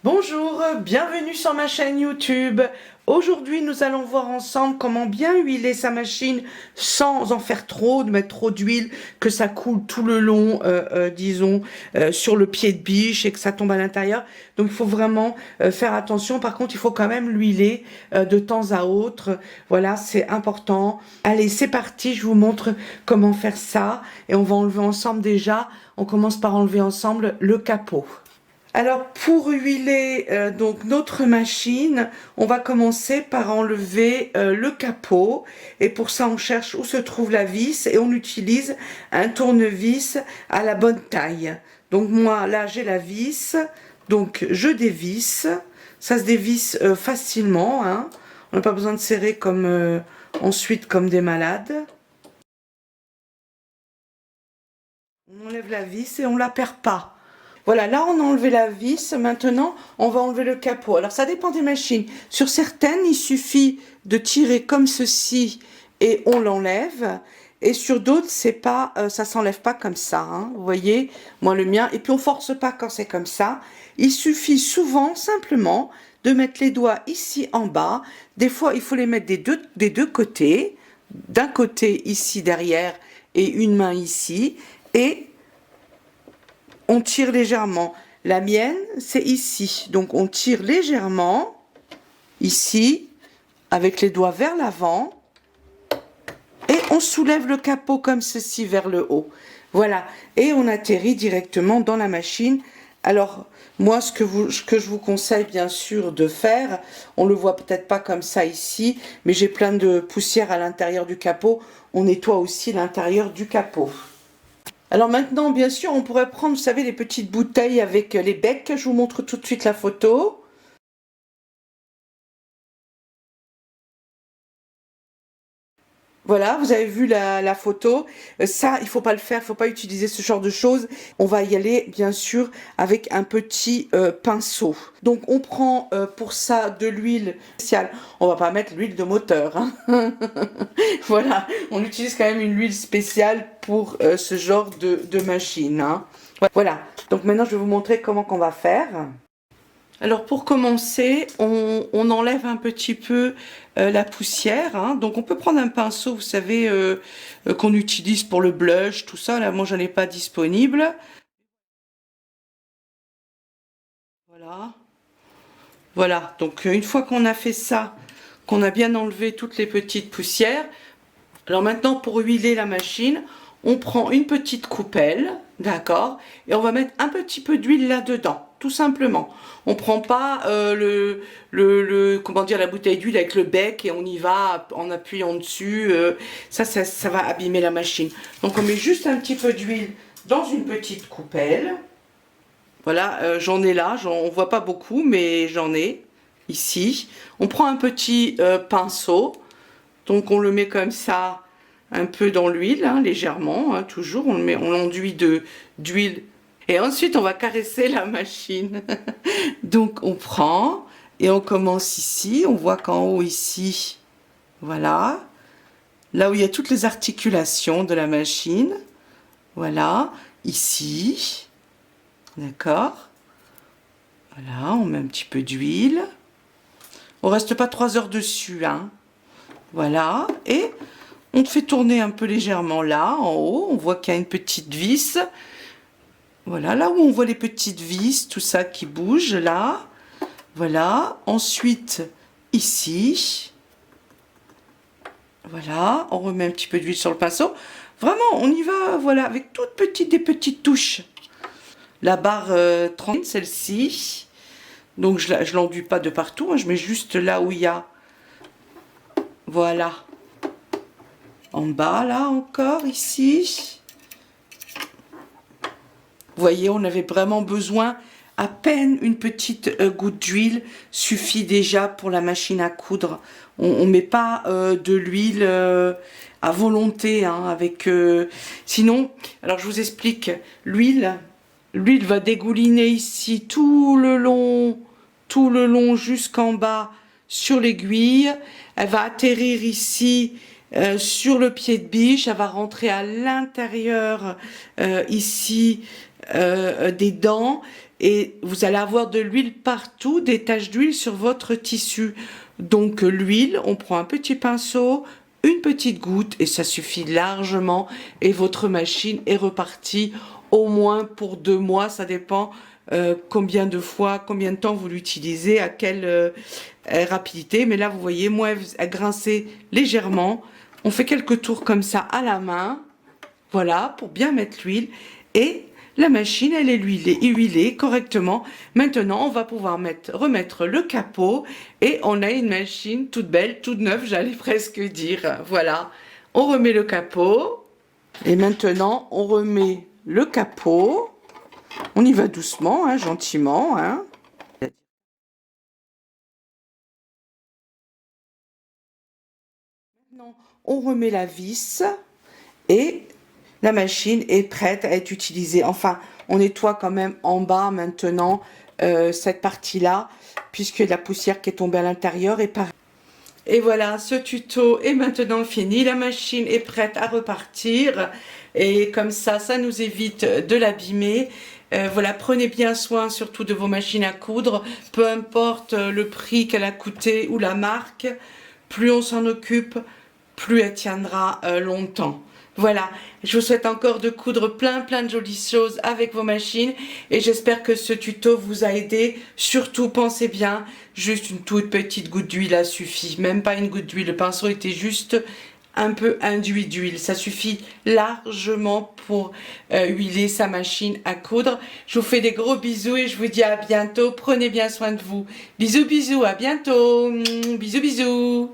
Bonjour, bienvenue sur ma chaîne YouTube. Aujourd'hui, nous allons voir ensemble comment bien huiler sa machine sans en faire trop, de mettre trop d'huile, que ça coule tout le long, disons, sur le pied de biche et que ça tombe à l'intérieur. Donc, il faut vraiment faire attention. Par contre, il faut quand même l'huiler de temps à autre. Voilà, c'est important. Allez, c'est parti, je vous montre comment faire ça. Et on va enlever ensemble déjà. On commence par enlever ensemble le capot. Alors pour huiler donc notre machine, on va commencer par enlever le capot et pour ça on cherche où se trouve la vis et on utilise un tournevis à la bonne taille. Donc moi là j'ai la vis, donc je dévisse, ça se dévisse facilement, hein. On n'a pas besoin de serrer comme ensuite comme des malades. On enlève la vis et on la perd pas. Voilà, là on a enlevé la vis, maintenant on va enlever le capot. Alors ça dépend des machines. Sur certaines, il suffit de tirer comme ceci et on l'enlève. Et sur d'autres, c'est pas, ça s'enlève pas comme ça, hein. Vous voyez, moi le mien. Et puis on force pas quand c'est comme ça. Il suffit souvent, simplement, de mettre les doigts ici en bas. Des fois, il faut les mettre des deux côtés. D'un côté ici derrière et une main ici. Et on tire légèrement. La mienne, c'est ici. Donc, on tire légèrement, ici, avec les doigts vers l'avant. Et on soulève le capot comme ceci vers le haut. Voilà. Et on atterrit directement dans la machine. Alors, moi, ce que je vous conseille, bien sûr, de faire, on le voit peut-être pas comme ça ici, mais j'ai plein de poussière à l'intérieur du capot. On nettoie aussi l'intérieur du capot. Alors maintenant, bien sûr, on pourrait prendre, vous savez, les petites bouteilles avec les becs. Je vous montre tout de suite la photo. Voilà, vous avez vu la photo. Ça, il faut pas le faire, il faut pas utiliser ce genre de choses. On va y aller, bien sûr, avec un petit pinceau. Donc, on prend pour ça de l'huile spéciale. On va pas mettre l'huile de moteur, hein. Voilà, on utilise quand même une huile spéciale pour ce genre de machine, hein. Voilà, donc maintenant, je vais vous montrer comment qu'on va faire. Alors pour commencer, on enlève un petit peu la poussière, hein. Donc on peut prendre un pinceau, vous savez, qu'on utilise pour le blush, tout ça. Là, moi, j'en ai pas disponible. Voilà. Voilà. Donc une fois qu'on a fait ça, qu'on a bien enlevé toutes les petites poussières, alors maintenant pour huiler la machine, on prend une petite coupelle, d'accord, et on va mettre un petit peu d'huile là-dedans, tout simplement. On prend pas comment dire, la bouteille d'huile avec le bec et on y va en appuyant dessus. Ça va abîmer la machine. Donc on met juste un petit peu d'huile dans une petite coupelle. Voilà, j'en ai là, on voit pas beaucoup, mais j'en ai ici. On prend un petit pinceau, donc on le met comme ça un peu dans l'huile, hein, légèrement, hein, toujours, on l'enduit d'huile. Et ensuite, on va caresser la machine. Donc, on prend et on commence ici. On voit qu'en haut, ici, voilà, là où il y a toutes les articulations de la machine. Voilà, ici, d'accord. Voilà, on met un petit peu d'huile. On reste pas 3 heures dessus, hein. Voilà, et on fait tourner un peu légèrement là, en haut. On voit qu'il y a une petite vis. Voilà, là où on voit les petites vis, tout ça qui bouge, là. Voilà. Ensuite, ici. Voilà. On remet un petit peu d'huile sur le pinceau. Vraiment, on y va, voilà, avec des petites touches. La barre 30, celle-ci. Donc, je l'enduis pas de partout, hein, je mets juste là où il y a. Voilà. En bas, là, encore, ici. Vous voyez, on avait vraiment besoin, à peine une petite goutte d'huile suffit déjà pour la machine à coudre. On ne met pas de l'huile à volonté, hein, avec... Sinon, alors je vous explique, l'huile va dégouliner ici tout le long jusqu'en bas sur l'aiguille. Elle va atterrir ici sur le pied de biche, ça va rentrer à l'intérieur ici des dents et vous allez avoir de l'huile partout, des taches d'huile sur votre tissu. Donc l'huile, on prend un petit pinceau, une petite goutte et ça suffit largement et votre machine est repartie au moins pour 2 mois, ça dépend combien de fois, combien de temps vous l'utilisez, à quelle rapidité. Mais là, vous voyez, moi, elle grinçait légèrement. On fait quelques tours comme ça à la main, voilà, pour bien mettre l'huile. Et la machine, elle est huilée correctement. Maintenant, on va pouvoir remettre le capot et on a une machine toute belle, toute neuve, j'allais presque dire. Voilà, on remet le capot et maintenant, on remet le capot. On y va doucement, hein, gentiment, hein. Maintenant, on remet la vis et la machine est prête à être utilisée. Enfin, on nettoie quand même en bas maintenant cette partie-là, puisque la poussière qui est tombée à l'intérieur est pareille. Et voilà, ce tuto est maintenant fini. La machine est prête à repartir. Et comme ça nous évite de l'abîmer. Voilà, prenez bien soin surtout de vos machines à coudre. Peu importe le prix qu'elle a coûté ou la marque, plus on s'en occupe, plus elle tiendra longtemps. Voilà, je vous souhaite encore de coudre plein de jolies choses avec vos machines et j'espère que ce tuto vous a aidé. Surtout, pensez bien, juste une toute petite goutte d'huile a suffi, même pas une goutte d'huile, le pinceau était juste un peu induit d'huile, ça suffit largement pour huiler sa machine à coudre. Je vous fais des gros bisous et je vous dis à bientôt, prenez bien soin de vous. Bisous, à bientôt, bisous.